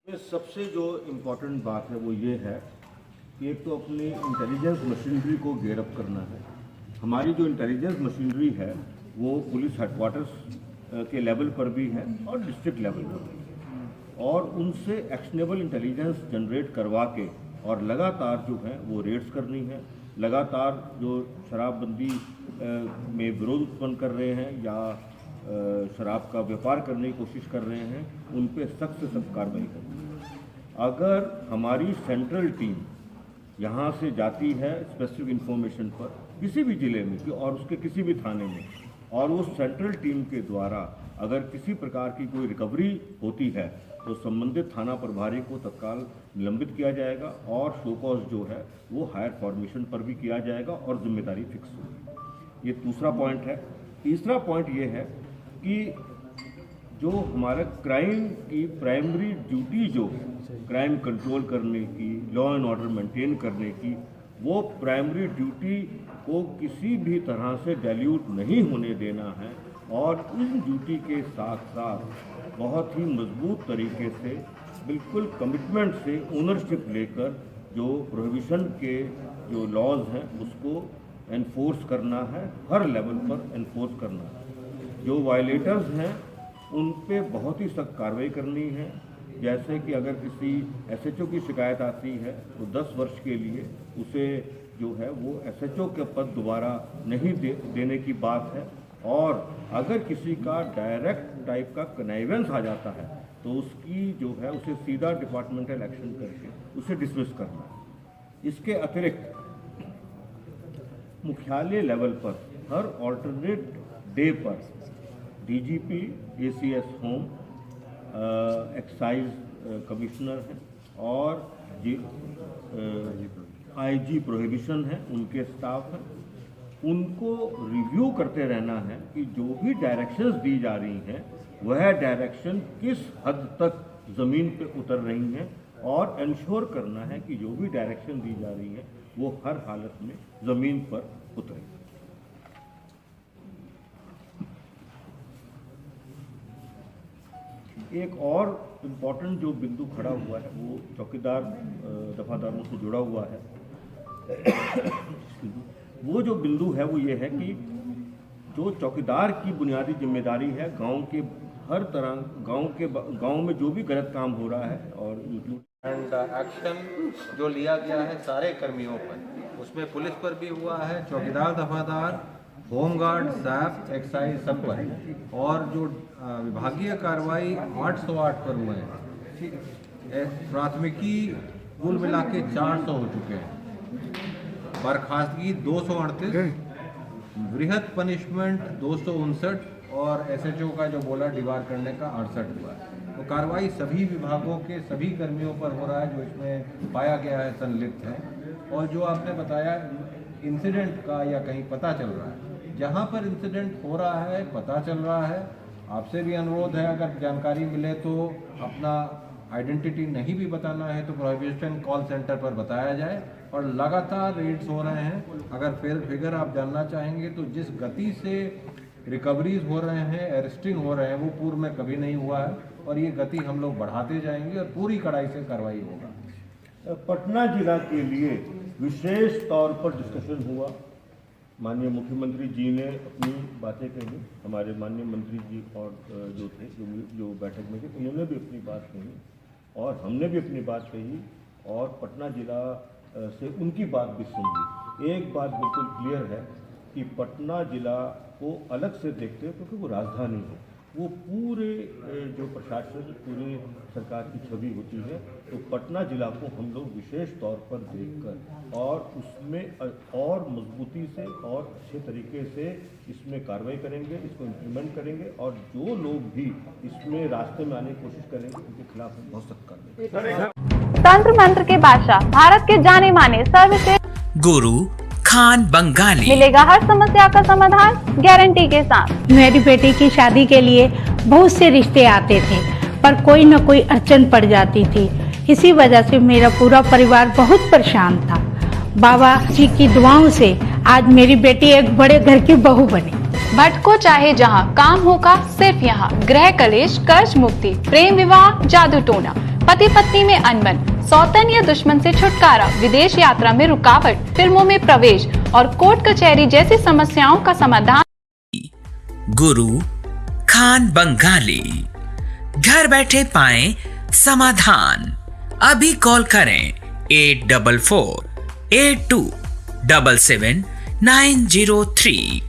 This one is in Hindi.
सबसे जो इम्पोर्टेंट बात है वो ये है कि एक तो अपनी इंटेलिजेंस मशीनरी को गेयर अप करना है। हमारी जो इंटेलिजेंस मशीनरी है वो पुलिस हेडक्वार्टर्स के लेवल पर भी है और डिस्ट्रिक्ट लेवल पर भी है, और उनसे एक्शनेबल इंटेलिजेंस जनरेट करवा के और लगातार जो है वो रेड्स करनी है। लगातार जो शराबबंदी में विरोध उत्पन्न कर रहे हैं या शराब का व्यापार करने की कोशिश कर रहे हैं, उन पे सख्त से सख्त कार्रवाई करनी है। अगर हमारी सेंट्रल टीम यहाँ से जाती है स्पेसिफिक इंफॉर्मेशन पर किसी भी ज़िले में और उसके किसी भी थाने में, और उस सेंट्रल टीम के द्वारा अगर किसी प्रकार की कोई रिकवरी होती है तो संबंधित थाना प्रभारी को तत्काल निलंबित किया जाएगा और शो कॉज जो है वो हायर फॉर्मेशन पर भी किया जाएगा और जिम्मेदारी फिक्स होगी। ये दूसरा पॉइंट है। तीसरा पॉइंट ये है कि जो हमारा क्राइम की प्राइमरी ड्यूटी जो है क्राइम कंट्रोल करने की, लॉ एंड ऑर्डर मेंटेन करने की, वो प्राइमरी ड्यूटी को किसी भी तरह से डाइल्यूट नहीं होने देना है, और इस ड्यूटी के साथ साथ बहुत ही मजबूत तरीके से बिल्कुल कमिटमेंट से ओनरशिप लेकर जो प्रोहिबिशन के जो लॉज हैं उसको एनफोर्स करना है, हर लेवल पर एनफोर्स करना है। जो वायलेटर्स हैं उन पे बहुत ही सख्त कार्रवाई करनी है। जैसे कि अगर किसी एसएचओ की शिकायत आती है तो 10 वर्ष के लिए उसे जो है वो एसएचओ के पद दोबारा नहीं देने की बात है, और अगर किसी का डायरेक्ट टाइप का कनाइवेंस आ जाता है तो उसकी जो है उसे सीधा डिपार्टमेंटल एक्शन करके उसे डिसमिस करना है। इसके अतिरिक्त मुख्यालय लेवल पर हर ऑल्टरनेट डे पर DGP, ACS home, excise commissioner हैं और आईजी प्रोहिबिशन है, उनके स्टाफ हैं, उनको रिव्यू करते रहना है कि जो भी डायरेक्शंस दी जा रही हैं वह डायरेक्शन किस हद तक ज़मीन पे उतर रही हैं, और इंश्योर करना है कि जो भी डायरेक्शन दी जा रही है वो हर हालत में ज़मीन पर उतरे। एक और इम्पॉर्टेंट जो बिंदु खड़ा हुआ है वो चौकीदार दफादारों से जुड़ा हुआ है। वो जो बिंदु है वो ये है कि जो चौकीदार की बुनियादी जिम्मेदारी है गांव के हर तरह गांव में जो भी गलत काम हो रहा है और एंड एक्शन जो लिया गया है सारे कर्मियों पर, उसमें पुलिस पर भी हुआ है, चौकीदार, दफादार, होमगार्ड, सैप, एक्साइज सब पर, और जो विभागीय कार्रवाई 808 पर हुए हैं। प्राथमिकी कुल मिला के 400 हो चुके हैं, बर्खास्तगी 238, वृहद पनिशमेंट 259, और एसएचओ का जो बोला डिबार करने का 68 हुआ है। तो कार्रवाई सभी विभागों के सभी कर्मियों पर हो रहा है जो इसमें पाया गया है संलिप्त है। और जो आपने बताया इंसिडेंट का या कहीं पता चल रहा है, जहाँ पर इंसिडेंट हो रहा है पता चल रहा है, आपसे भी अनुरोध है अगर जानकारी मिले तो अपना आइडेंटिटी नहीं भी बताना है तो प्रोहिबिशन कॉल सेंटर पर बताया जाए। और लगातार रेड्स हो रहे हैं। अगर फिगर आप जानना चाहेंगे तो जिस गति से रिकवरीज हो रहे हैं, अरेस्टिंग हो रहे हैं, वो पूर्व में कभी नहीं हुआ है, और ये गति हम लोग बढ़ाते जाएंगे और पूरी कड़ाई से कार्रवाई होगा। पटना जिला के लिए विशेष तौर पर डिस्कशन हुआ। माननीय मुख्यमंत्री जी ने अपनी बातें कही, हमारे माननीय मंत्री जी और जो थे जो बैठक में थे उन्होंने भी अपनी बात कही और हमने भी अपनी बात कही, और पटना जिला से उनकी बात भी सुन ली। एक बात बिल्कुल क्लियर है कि पटना जिला को अलग से देखते हैं क्योंकि वो राजधानी है, वो पूरे जो प्रशासन पूरी सरकार की छवि होती है, तो पटना जिला को हम लोग विशेष तौर पर देखकर और उसमें और मजबूती से और अच्छे तरीके से इसमें कार्रवाई करेंगे, इसको इम्प्लीमेंट करेंगे, और जो लोग भी इसमें रास्ते में आने की कोशिश करेंगे उनके खिलाफ हम बहुत सख्त कार्रवाई करेंगे। तंत्र मंत्र के बादशाह, भारत के जाने माने सर्वश्रेष्ठ गुरु खान बंगाली, मिलेगा हर समस्या का समाधान गारंटी के साथ। मेरी बेटी की शादी के लिए बहुत से रिश्ते आते थे, पर कोई न कोई अड़चन पड़ जाती थी। इसी वजह से मेरा पूरा परिवार बहुत परेशान था। बाबा जी की दुआओं से आज मेरी बेटी एक बड़े घर की बहू बनी। भटको चाहे जहां, काम होगा सिर्फ यहाँ। गृह कलेश, कर्ज मुक्ति, प्रेम विवाह, जादू टोना, पति पत्नी में अनबन, सौतन या दुश्मन से छुटकारा, विदेश यात्रा में रुकावट, फिल्मों में प्रवेश और कोर्ट कचहरी जैसी समस्याओं का समाधान। गुरु खान बंगाली, घर बैठे पाएं समाधान। अभी कॉल करें 8448277903।